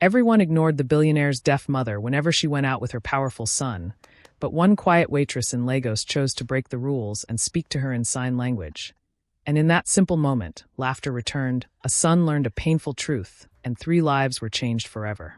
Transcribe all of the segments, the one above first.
Everyone ignored the billionaire's deaf mother whenever she went out with her powerful son, but one quiet waitress in Lagos chose to break the rules and speak to her in sign language. And in that simple moment, laughter returned, a son learned a painful truth, and 3 lives were changed forever.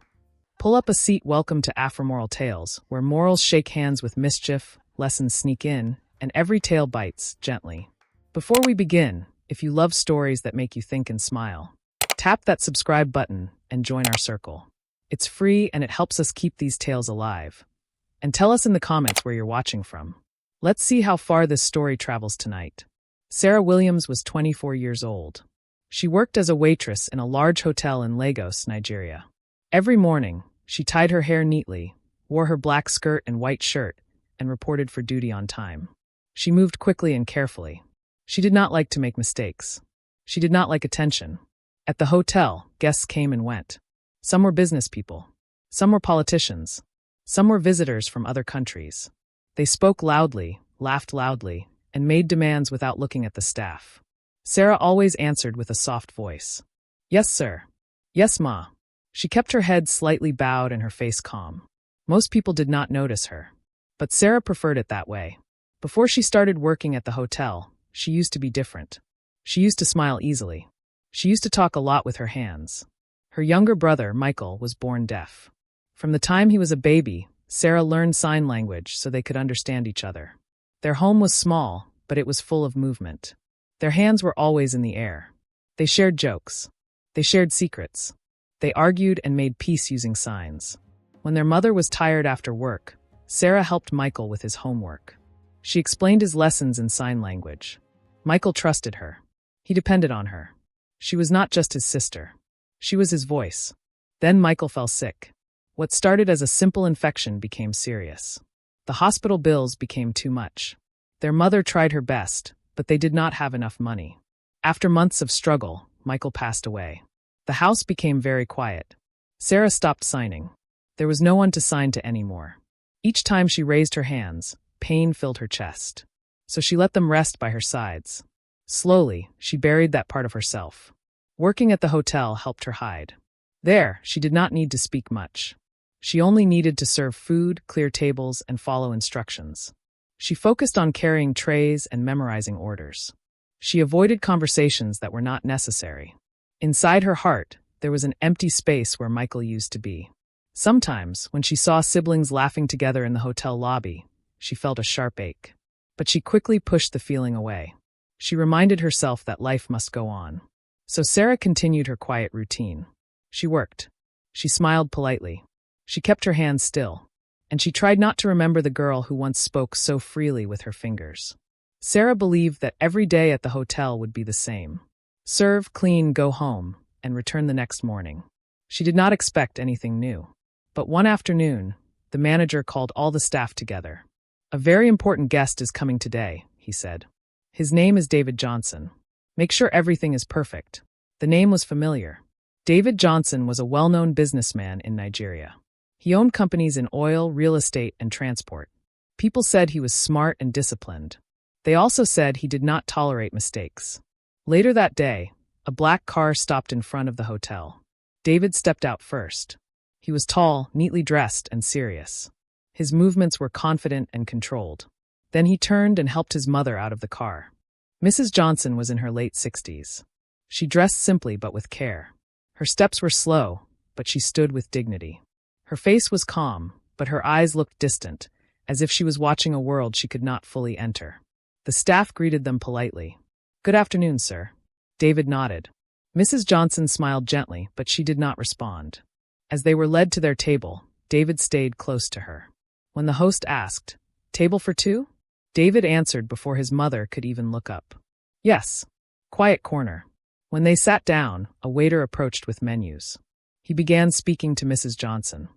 Pull up a seat. Welcome to Afromoral Tales, where morals shake hands with mischief, lessons sneak in, and every tale bites gently. Before we begin, if you love stories that make you think and smile, tap that subscribe button and join our circle. It's free and it helps us keep these tales alive. And tell us in the comments where you're watching from. Let's see how far this story travels tonight. Sarah Williams was 24 years old. She worked as a waitress in a large hotel in Lagos, Nigeria. Every morning, she tied her hair neatly, wore her black skirt and white shirt, and reported for duty on time. She moved quickly and carefully. She did not like to make mistakes. She did not like attention. At the hotel, guests came and went. Some were business people. Some were politicians. Some were visitors from other countries. They spoke loudly, laughed loudly, and made demands without looking at the staff. Sarah always answered with a soft voice. "Yes, sir." "Yes, ma." She kept her head slightly bowed and her face calm. Most people did not notice her. But Sarah preferred it that way. Before she started working at the hotel, she used to be different. She used to smile easily. She used to talk a lot with her hands. Her younger brother, Michael, was born deaf. From the time he was a baby, Sarah learned sign language so they could understand each other. Their home was small, but it was full of movement. Their hands were always in the air. They shared jokes. They shared secrets. They argued and made peace using signs. When their mother was tired after work, Sarah helped Michael with his homework. She explained his lessons in sign language. Michael trusted her. He depended on her. She was not just his sister. She was his voice. Then Michael fell sick. What started as a simple infection became serious. The hospital bills became too much. Their mother tried her best, but they did not have enough money. After months of struggle, Michael passed away. The house became very quiet. Sarah stopped signing. There was no one to sign to anymore. Each time she raised her hands, pain filled her chest. So she let them rest by her sides. Slowly, she buried that part of herself. Working at the hotel helped her hide. There, she did not need to speak much. She only needed to serve food, clear tables, and follow instructions. She focused on carrying trays and memorizing orders. She avoided conversations that were not necessary. Inside her heart, there was an empty space where Michael used to be. Sometimes, when she saw siblings laughing together in the hotel lobby, she felt a sharp ache. But she quickly pushed the feeling away. She reminded herself that life must go on. So Sarah continued her quiet routine. She worked. She smiled politely. She kept her hands still. And she tried not to remember the girl who once spoke so freely with her fingers. Sarah believed that every day at the hotel would be the same. Serve, clean, go home, and return the next morning. She did not expect anything new. But one afternoon, the manager called all the staff together. "A very important guest is coming today," he said. "His name is David Johnson. Make sure everything is perfect." The name was familiar. David Johnson was a well-known businessman in Nigeria. He owned companies in oil, real estate, and transport. People said he was smart and disciplined. They also said he did not tolerate mistakes. Later that day, a black car stopped in front of the hotel. David stepped out first. He was tall, neatly dressed, and serious. His movements were confident and controlled. Then he turned and helped his mother out of the car. Mrs. Johnson was in her late 60s. She dressed simply but with care. Her steps were slow, but she stood with dignity. Her face was calm, but her eyes looked distant, as if she was watching a world she could not fully enter. The staff greeted them politely. "Good afternoon, sir." David nodded. Mrs. Johnson smiled gently, but she did not respond. As they were led to their table, David stayed close to her. When the host asked, "Table for 2?" David answered before his mother could even look up. "Yes." Quiet corner. When they sat down, a waiter approached with menus. He began speaking to Mrs. Johnson.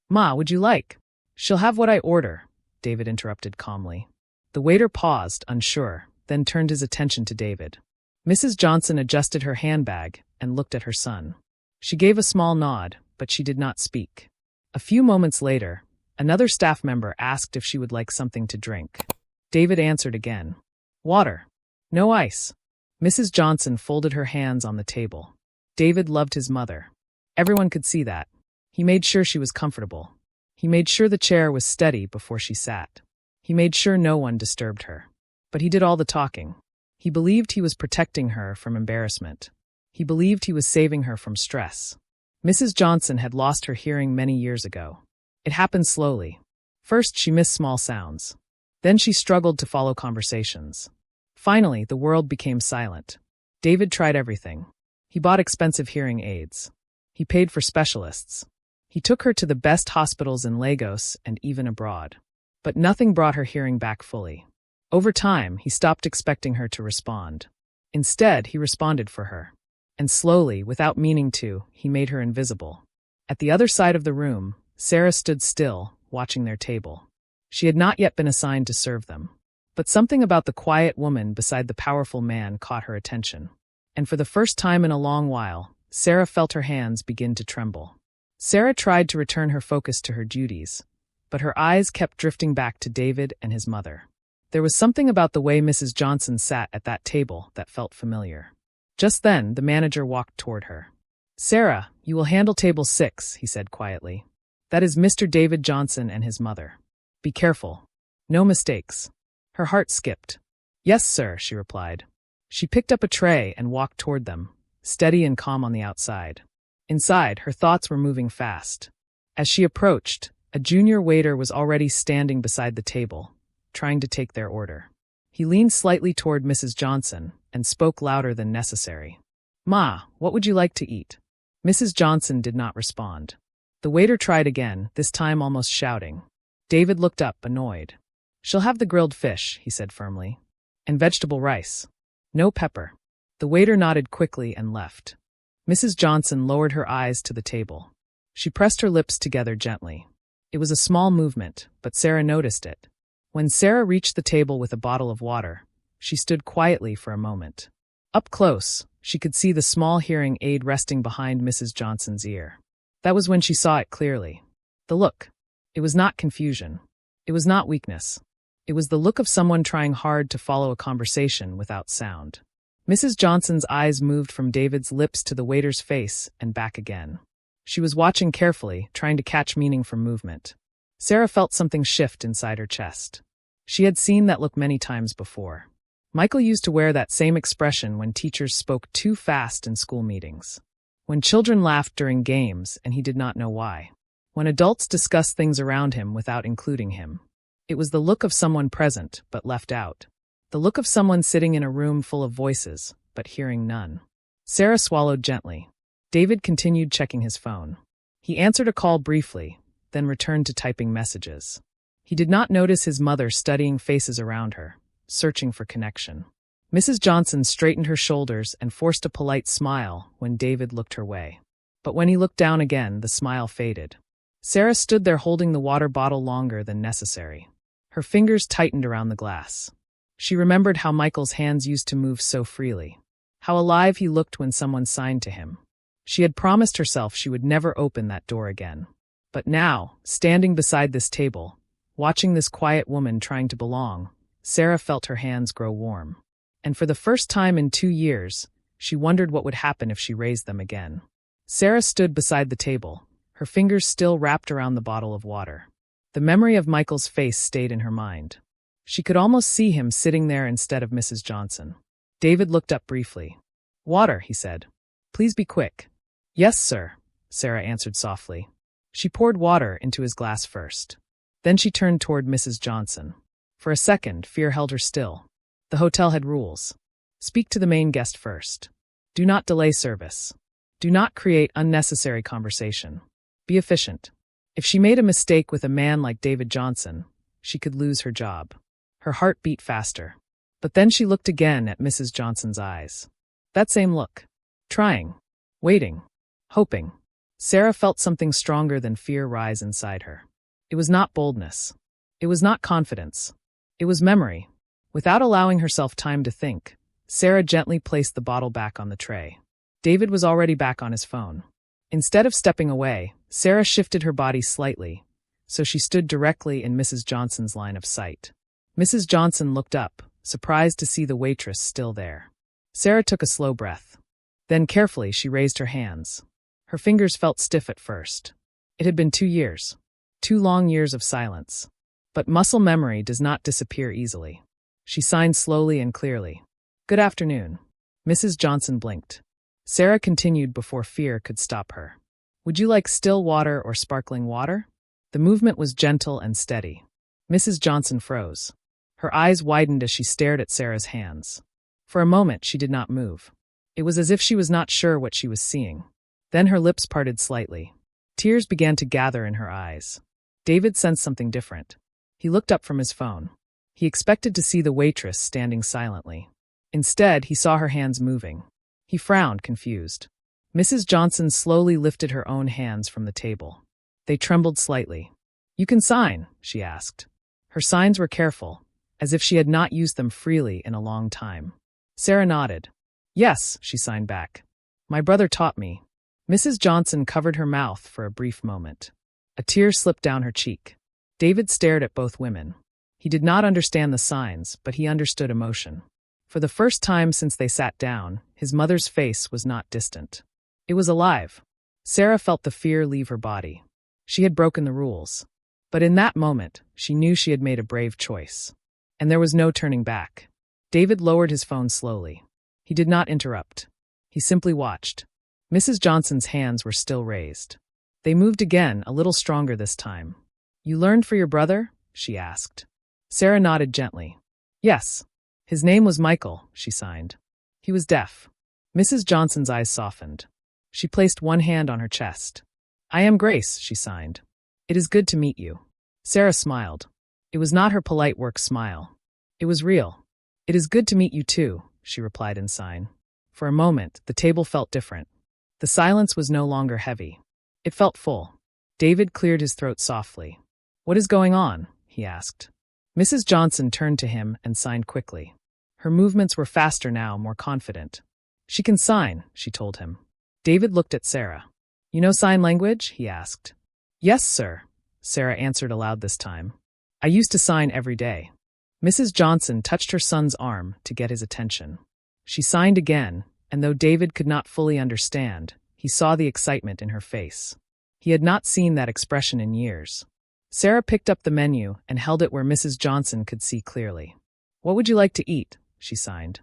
"Ma, would you like?" "She'll have what I order," David interrupted calmly. The waiter paused, unsure, then turned his attention to David. Mrs. Johnson adjusted her handbag and looked at her son. She gave a small nod, but she did not speak. A few moments later, another staff member asked if she would like something to drink. David answered again. "Water. No ice." Mrs. Johnson folded her hands on the table. David loved his mother. Everyone could see that. He made sure she was comfortable. He made sure the chair was steady before she sat. He made sure no one disturbed her. But he did all the talking. He believed he was protecting her from embarrassment. He believed he was saving her from stress. Mrs. Johnson had lost her hearing many years ago. It happened slowly. First, she missed small sounds. Then she struggled to follow conversations. Finally, the world became silent. David tried everything. He bought expensive hearing aids. He paid for specialists. He took her to the best hospitals in Lagos and even abroad. But nothing brought her hearing back fully. Over time, he stopped expecting her to respond. Instead, he responded for her. And slowly, without meaning to, he made her invisible. At the other side of the room, Sarah stood still, watching their table. She had not yet been assigned to serve them. But something about the quiet woman beside the powerful man caught her attention. And for the first time in a long while, Sarah felt her hands begin to tremble. Sarah tried to return her focus to her duties, but her eyes kept drifting back to David and his mother. There was something about the way Mrs. Johnson sat at that table that felt familiar. Just then, the manager walked toward her. "Sarah, you will handle table 6, he said quietly. "That is Mr. David Johnson and his mother. Be careful. No mistakes." Her heart skipped. "Yes, sir," she replied. She picked up a tray and walked toward them, steady and calm on the outside. Inside, her thoughts were moving fast. As she approached, a junior waiter was already standing beside the table, trying to take their order. He leaned slightly toward Mrs. Johnson and spoke louder than necessary. "Ma, what would you like to eat?" Mrs. Johnson did not respond. The waiter tried again, this time almost shouting. David looked up, annoyed. "She'll have the grilled fish," he said firmly. "And vegetable rice. No pepper." The waiter nodded quickly and left. Mrs. Johnson lowered her eyes to the table. She pressed her lips together gently. It was a small movement, but Sarah noticed it. When Sarah reached the table with a bottle of water, she stood quietly for a moment. Up close, she could see the small hearing aid resting behind Mrs. Johnson's ear. That was when she saw it clearly. The look. It was not confusion. It was not weakness. It was the look of someone trying hard to follow a conversation without sound. Mrs. Johnson's eyes moved from David's lips to the waiter's face and back again. She was watching carefully, trying to catch meaning from movement. Sarah felt something shift inside her chest. She had seen that look many times before. Michael used to wear that same expression when teachers spoke too fast in school meetings. When children laughed during games and he did not know why. When adults discussed things around him without including him. It was the look of someone present, but left out. The look of someone sitting in a room full of voices, but hearing none. Sarah swallowed gently. David continued checking his phone. He answered a call briefly, then returned to typing messages. He did not notice his mother studying faces around her, searching for connection. Mrs. Johnson straightened her shoulders and forced a polite smile when David looked her way. But when he looked down again, the smile faded. Sarah stood there holding the water bottle longer than necessary. Her fingers tightened around the glass. She remembered how Michael's hands used to move so freely. How alive he looked when someone signed to him. She had promised herself she would never open that door again. But now, standing beside this table, watching this quiet woman trying to belong, Sarah felt her hands grow warm. And for the first time in 2 years, she wondered what would happen if she raised them again. Sarah stood beside the table, her fingers still wrapped around the bottle of water. The memory of Michael's face stayed in her mind. She could almost see him sitting there instead of Mrs. Johnson. David looked up briefly. "Water," he said. "Please be quick." "Yes, sir," Sarah answered softly. She poured water into his glass first. Then she turned toward Mrs. Johnson. For a second, fear held her still. The hotel had rules. Speak to the main guest first. Do not delay service. Do not create unnecessary conversation. Be efficient. If she made a mistake with a man like David Johnson, she could lose her job. Her heart beat faster. But then she looked again at Mrs. Johnson's eyes. That same look. Trying. Waiting. Hoping. Sarah felt something stronger than fear rise inside her. It was not boldness. It was not confidence. It was memory. Without allowing herself time to think, Sarah gently placed the bottle back on the tray. David was already back on his phone. Instead of stepping away, Sarah shifted her body slightly, so she stood directly in Mrs. Johnson's line of sight. Mrs. Johnson looked up, surprised to see the waitress still there. Sarah took a slow breath. Then carefully she raised her hands. Her fingers felt stiff at first. It had been 2 years. 2 long years of silence. But muscle memory does not disappear easily. She signed slowly and clearly. Good afternoon. Mrs. Johnson blinked. Sarah continued before fear could stop her. Would you like still water or sparkling water? The movement was gentle and steady. Mrs. Johnson froze. Her eyes widened as she stared at Sarah's hands. For a moment she did not move. It was as if she was not sure what she was seeing. Then her lips parted slightly. Tears began to gather in her eyes. David sensed something different. He looked up from his phone. He expected to see the waitress standing silently. Instead, he saw her hands moving. He frowned, confused. Mrs. Johnson slowly lifted her own hands from the table. They trembled slightly. You can sign, she asked. Her signs were careful, as if she had not used them freely in a long time. Sarah nodded. Yes, she signed back. My brother taught me. Mrs. Johnson covered her mouth for a brief moment. A tear slipped down her cheek. David stared at both women. He did not understand the signs, but he understood emotion. For the first time since they sat down, his mother's face was not distant. It was alive. Sarah felt the fear leave her body. She had broken the rules. But in that moment, she knew she had made a brave choice. And there was no turning back. David lowered his phone slowly. He did not interrupt. He simply watched. Mrs. Johnson's hands were still raised. They moved again, a little stronger this time. You learned for your brother? She asked. Sarah nodded gently. Yes. His name was Michael, she signed. He was deaf. Mrs. Johnson's eyes softened. She placed one hand on her chest. I am Grace, she signed. It is good to meet you. Sarah smiled. It was not her polite work smile. It was real. It is good to meet you too, she replied in sign. For a moment, the table felt different. The silence was no longer heavy. It felt full. David cleared his throat softly. What is going on? He asked. Mrs. Johnson turned to him and signed quickly. Her movements were faster now, more confident. She can sign, she told him. David looked at Sarah. You know sign language? He asked. Yes, sir, Sarah answered aloud this time. I used to sign every day. Mrs. Johnson touched her son's arm to get his attention. She signed again, and though David could not fully understand, he saw the excitement in her face. He had not seen that expression in years. Sarah picked up the menu and held it where Mrs. Johnson could see clearly. What would you like to eat? She signed.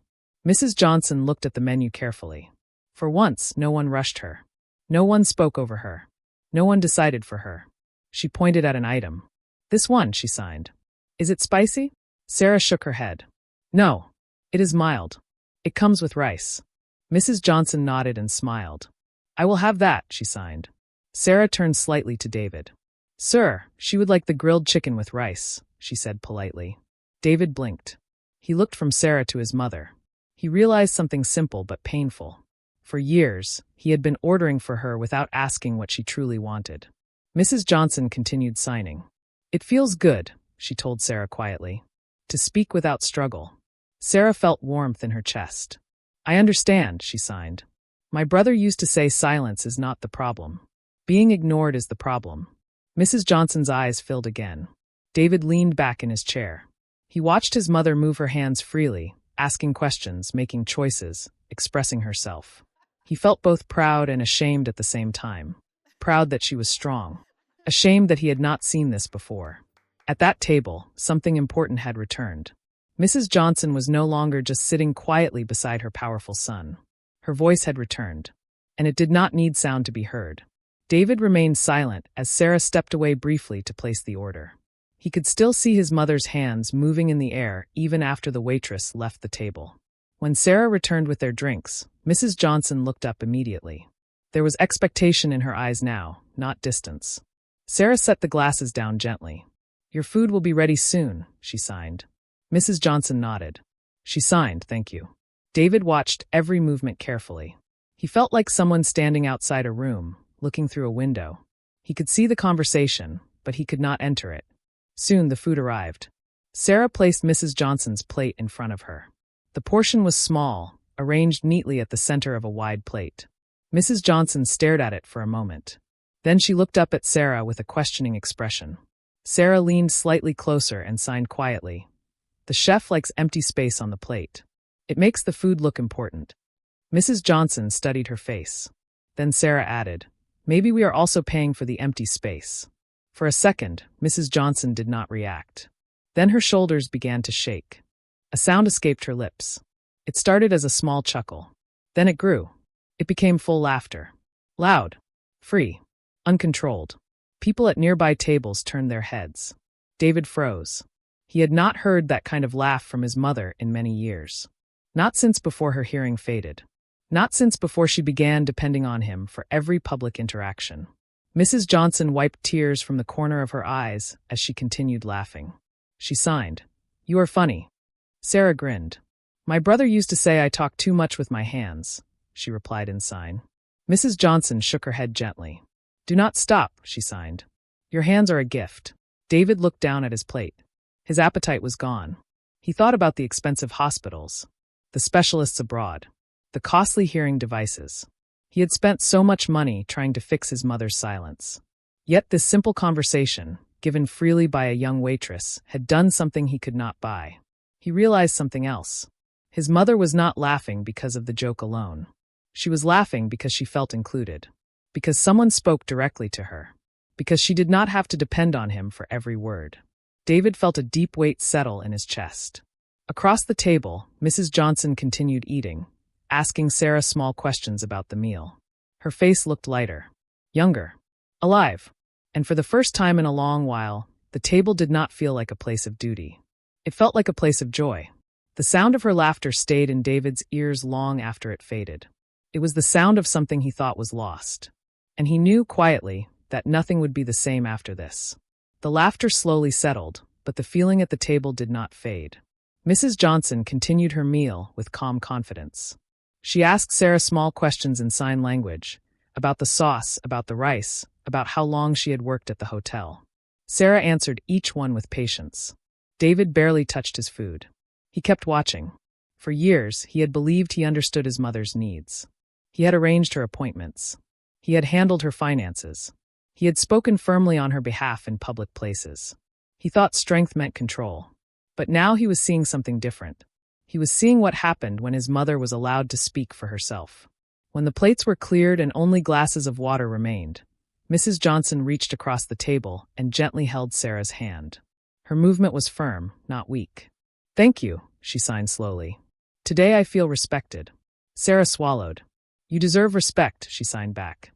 Mrs. Johnson looked at the menu carefully. For once, no one rushed her. No one spoke over her. No one decided for her. She pointed at an item. This one, she signed. Is it spicy? Sarah shook her head. No. It is mild. It comes with rice. Mrs. Johnson nodded and smiled. I will have that, she signed. Sarah turned slightly to David. Sir, she would like the grilled chicken with rice, she said politely. David blinked. He looked from Sarah to his mother. He realized something simple but painful. For years, he had been ordering for her without asking what she truly wanted. Mrs. Johnson continued signing. It feels good, she told Sarah quietly. To speak without struggle. Sarah felt warmth in her chest. I understand, she signed. My brother used to say silence is not the problem. Being ignored is the problem. Mrs. Johnson's eyes filled again. David leaned back in his chair. He watched his mother move her hands freely, asking questions, making choices, expressing herself. He felt both proud and ashamed at the same time. Proud that she was strong. Ashamed that he had not seen this before. At that table, something important had returned. Mrs. Johnson was no longer just sitting quietly beside her powerful son. Her voice had returned. And it did not need sound to be heard. David remained silent as Sarah stepped away briefly to place the order. He could still see his mother's hands moving in the air even after the waitress left the table. When Sarah returned with their drinks, Mrs. Johnson looked up immediately. There was expectation in her eyes now, not distance. Sarah set the glasses down gently. Your food will be ready soon, she signed. Mrs. Johnson nodded. She signed, thank you. David watched every movement carefully. He felt like someone standing outside a room, looking through a window. He could see the conversation, but he could not enter it. Soon the food arrived. Sarah placed Mrs. Johnson's plate in front of her. The portion was small, arranged neatly at the center of a wide plate. Mrs. Johnson stared at it for a moment. Then she looked up at Sarah with a questioning expression. Sarah leaned slightly closer and signed quietly. The chef likes empty space on the plate. It makes the food look important. Mrs. Johnson studied her face. Then Sarah added, Maybe we are also paying for the empty space. For a second, Mrs. Johnson did not react. Then her shoulders began to shake. A sound escaped her lips. It started as a small chuckle. Then it grew. It became full laughter. Loud, free, uncontrolled. People at nearby tables turned their heads. David froze. He had not heard that kind of laugh from his mother in many years. Not since before her hearing faded. Not since before she began depending on him for every public interaction. Mrs. Johnson wiped tears from the corner of her eyes as she continued laughing. She signed. "You are funny." Sarah grinned. "My brother used to say I talk too much with my hands," she replied in sign. Mrs. Johnson shook her head gently. "Do not stop," she signed. "Your hands are a gift." David looked down at his plate. His appetite was gone. He thought about the expensive hospitals, the specialists abroad, the costly hearing devices. He had spent so much money trying to fix his mother's silence. Yet this simple conversation, given freely by a young waitress, had done something he could not buy. He realized something else. His mother was not laughing because of the joke alone. She was laughing because she felt included. Because someone spoke directly to her. Because she did not have to depend on him for every word. David felt a deep weight settle in his chest. Across the table, Mrs. Johnson continued eating, asking Sarah small questions about the meal. Her face looked lighter, younger, alive, and for the first time in a long while, the table did not feel like a place of duty. It felt like a place of joy. The sound of her laughter stayed in David's ears long after it faded. It was the sound of something he thought was lost. And he knew, quietly, that nothing would be the same after this. The laughter slowly settled, but the feeling at the table did not fade. Mrs. Johnson continued her meal with calm confidence. She asked Sarah small questions in sign language, about the sauce, about the rice, about how long she had worked at the hotel. Sarah answered each one with patience. David barely touched his food. He kept watching. For years, he had believed he understood his mother's needs. He had arranged her appointments. He had handled her finances. He had spoken firmly on her behalf in public places. He thought strength meant control. But now he was seeing something different. He was seeing what happened when his mother was allowed to speak for herself. When the plates were cleared and only glasses of water remained, Mrs. Johnson reached across the table and gently held Sarah's hand. Her movement was firm, not weak. "Thank you," she signed slowly. "Today I feel respected." Sarah swallowed. "You deserve respect," she signed back.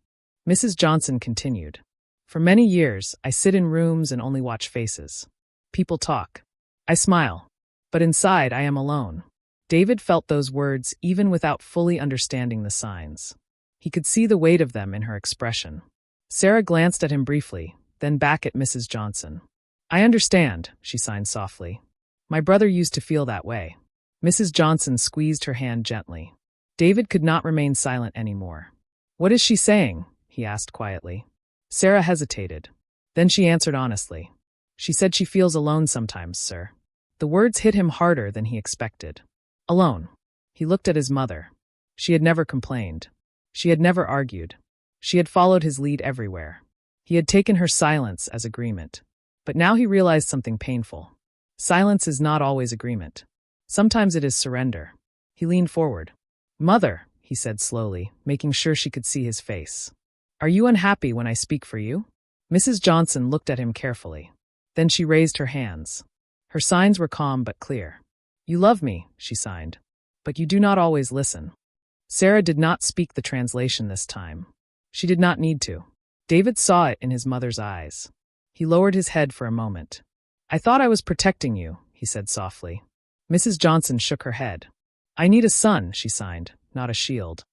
Mrs. Johnson continued. "For many years, I sit in rooms and only watch faces. People talk. I smile. But inside, I am alone." David felt those words even without fully understanding the signs. He could see the weight of them in her expression. Sarah glanced at him briefly, then back at Mrs. Johnson. "I understand," she signed softly. "My brother used to feel that way." Mrs. Johnson squeezed her hand gently. David could not remain silent anymore. "What is she saying?" he asked quietly. Sarah hesitated. Then she answered honestly. "She said she feels alone sometimes, sir." The words hit him harder than he expected. Alone. He looked at his mother. She had never complained. She had never argued. She had followed his lead everywhere. He had taken her silence as agreement. But now he realized something painful. Silence is not always agreement. Sometimes it is surrender. He leaned forward. "Mother," he said slowly, making sure she could see his face. "Are you unhappy when I speak for you?" Mrs. Johnson looked at him carefully. Then she raised her hands. Her signs were calm but clear. "You love me," she signed. "But you do not always listen." Sarah did not speak the translation this time. She did not need to. David saw it in his mother's eyes. He lowered his head for a moment. "I thought I was protecting you," he said softly. Mrs. Johnson shook her head. "I need a son," she signed, "not a shield."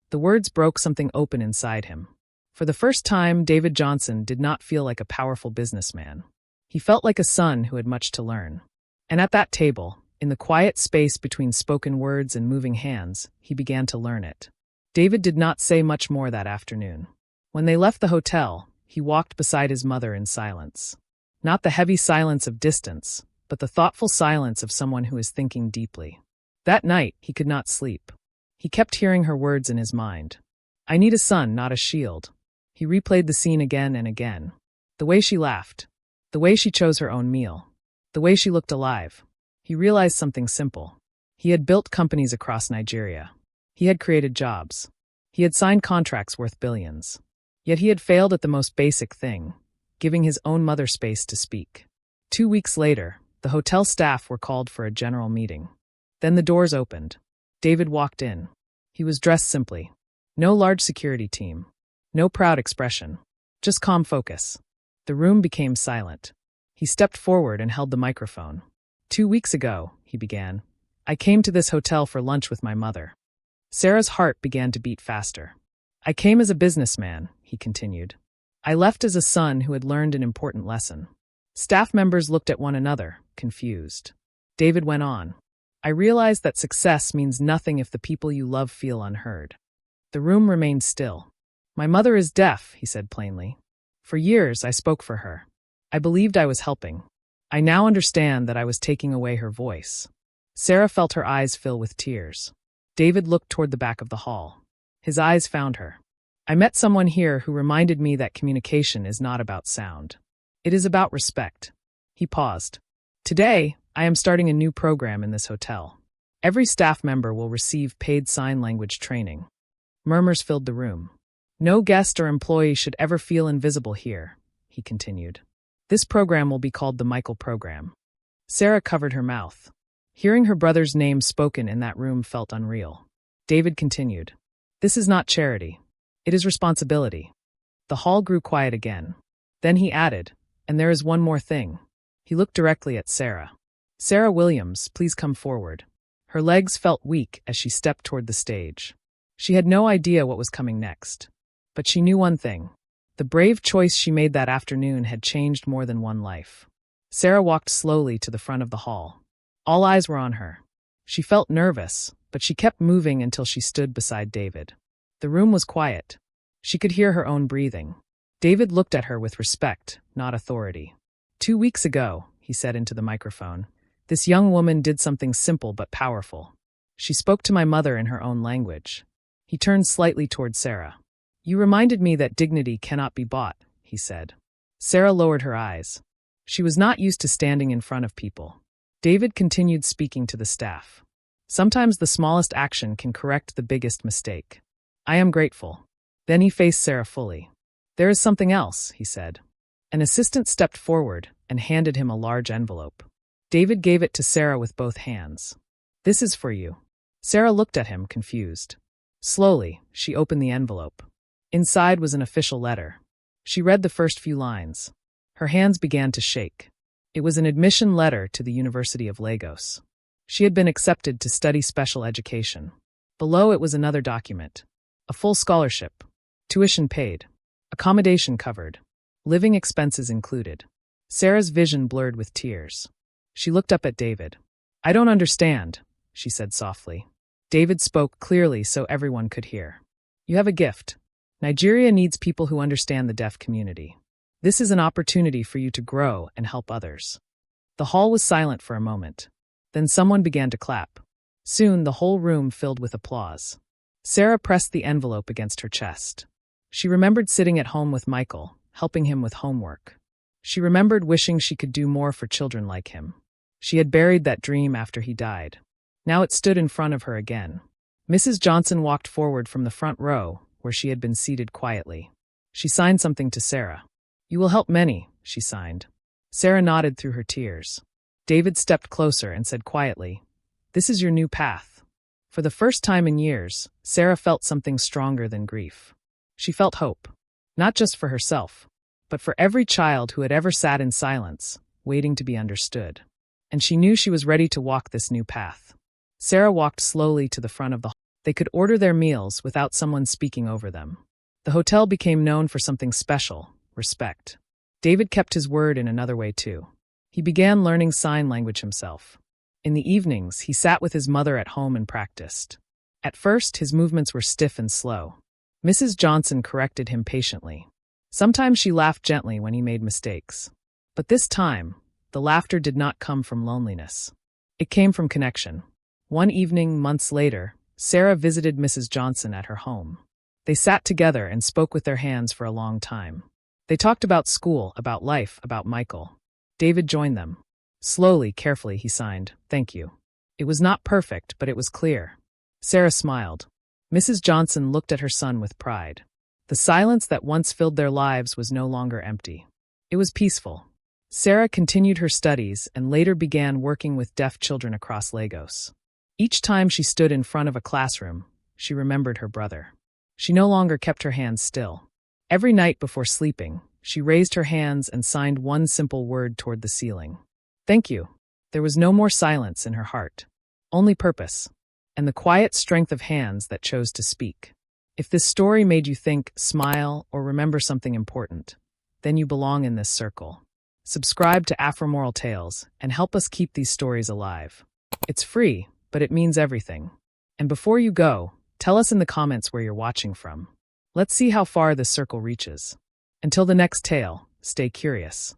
The words broke something open inside him. For the first time, David Johnson did not feel like a powerful businessman. He felt like a son who had much to learn. And at that table, in the quiet space between spoken words and moving hands, he began to learn it. David did not say much more that afternoon. When they left the hotel, he walked beside his mother in silence. Not the heavy silence of distance, but the thoughtful silence of someone who is thinking deeply. That night, he could not sleep. He kept hearing her words in his mind. "I need a son, not a shield." He replayed the scene again and again. The way she laughed. The way she chose her own meal. The way she looked alive. He realized something simple. He had built companies across Nigeria. He had created jobs. He had signed contracts worth billions. Yet he had failed at the most basic thing, giving his own mother space to speak. 2 weeks later, the hotel staff were called for a general meeting. Then the doors opened. David walked in. He was dressed simply. No large security team. No proud expression. Just calm focus. The room became silent. He stepped forward and held the microphone. 2 weeks ago, he began, I came to this hotel for lunch with my mother. Sarah's heart began to beat faster. I came as a businessman, he continued. I left as a son who had learned an important lesson. Staff members looked at one another, confused. David went on. I realized that success means nothing if the people you love feel unheard. The room remained still. My mother is deaf, he said plainly. For years, I spoke for her. I believed I was helping. I now understand that I was taking away her voice. Sarah felt her eyes fill with tears. David looked toward the back of the hall. His eyes found her. I met someone here who reminded me that communication is not about sound. It is about respect. He paused. Today, I am starting a new program in this hotel. Every staff member will receive paid sign language training. Murmurs filled the room. No guest or employee should ever feel invisible here, he continued. This program will be called the Michael Program. Sarah covered her mouth. Hearing her brother's name spoken in that room felt unreal. David continued. This is not charity. It is responsibility. The hall grew quiet again. Then he added, and there is one more thing. He looked directly at Sarah. Sarah Williams, please come forward. Her legs felt weak as she stepped toward the stage. She had no idea what was coming next. But she knew one thing. The brave choice she made that afternoon had changed more than one life. Sarah walked slowly to the front of the hall. All eyes were on her. She felt nervous, but she kept moving until she stood beside David. The room was quiet. She could hear her own breathing. David looked at her with respect, not authority. 2 weeks ago, he said into the microphone, this young woman did something simple but powerful. She spoke to my mother in her own language. He turned slightly toward Sarah. You reminded me that dignity cannot be bought, he said. Sarah lowered her eyes. She was not used to standing in front of people. David continued speaking to the staff. Sometimes the smallest action can correct the biggest mistake. I am grateful. Then he faced Sarah fully. There is something else, he said. An assistant stepped forward and handed him a large envelope. David gave it to Sarah with both hands. This is for you. Sarah looked at him, confused. Slowly, she opened the envelope. Inside was an official letter. She read the first few lines. Her hands began to shake. It was an admission letter to the University of Lagos. She had been accepted to study special education. Below it was another document. A full scholarship. Tuition paid. Accommodation covered. Living expenses included. Sarah's vision blurred with tears. She looked up at David. I don't understand, she said softly. David spoke clearly so everyone could hear. You have a gift. Nigeria needs people who understand the deaf community. This is an opportunity for you to grow and help others. The hall was silent for a moment. Then someone began to clap. Soon the whole room filled with applause. Sarah pressed the envelope against her chest. She remembered sitting at home with Michael, helping him with homework. She remembered wishing she could do more for children like him. She had buried that dream after he died. Now it stood in front of her again. Mrs. Johnson walked forward from the front row, where she had been seated quietly. She signed something to Sarah. You will help many, she signed. Sarah nodded through her tears. David stepped closer and said quietly, This is your new path. For the first time in years, Sarah felt something stronger than grief. She felt hope, not just for herself, but for every child who had ever sat in silence, waiting to be understood. And she knew she was ready to walk this new path. Sarah walked slowly to the front of the hall. They could order their meals without someone speaking over them. The hotel became known for something special, respect. David kept his word in another way too. He began learning sign language himself. In the evenings, he sat with his mother at home and practiced. At first, his movements were stiff and slow. Mrs. Johnson corrected him patiently. Sometimes she laughed gently when he made mistakes. But this time, the laughter did not come from loneliness. It came from connection. One evening, months later, Sarah visited Mrs. Johnson at her home. They sat together and spoke with their hands for a long time. They talked about school, about life, about Michael. David joined them. Slowly, carefully, he signed, Thank you. It was not perfect, but it was clear. Sarah smiled. Mrs. Johnson looked at her son with pride. The silence that once filled their lives was no longer empty. It was peaceful. Sarah continued her studies and later began working with deaf children across Lagos. Each time she stood in front of a classroom, she remembered her brother. She no longer kept her hands still. Every night before sleeping, she raised her hands and signed one simple word toward the ceiling. Thank you. There was no more silence in her heart. Only purpose, and the quiet strength of hands that chose to speak. If this story made you think, smile, or remember something important, then you belong in this circle. Subscribe to Afromoral Tales and help us keep these stories alive. It's free, but it means everything. And before you go, tell us in the comments where you're watching from. Let's see how far this circle reaches. Until the next tale, stay curious.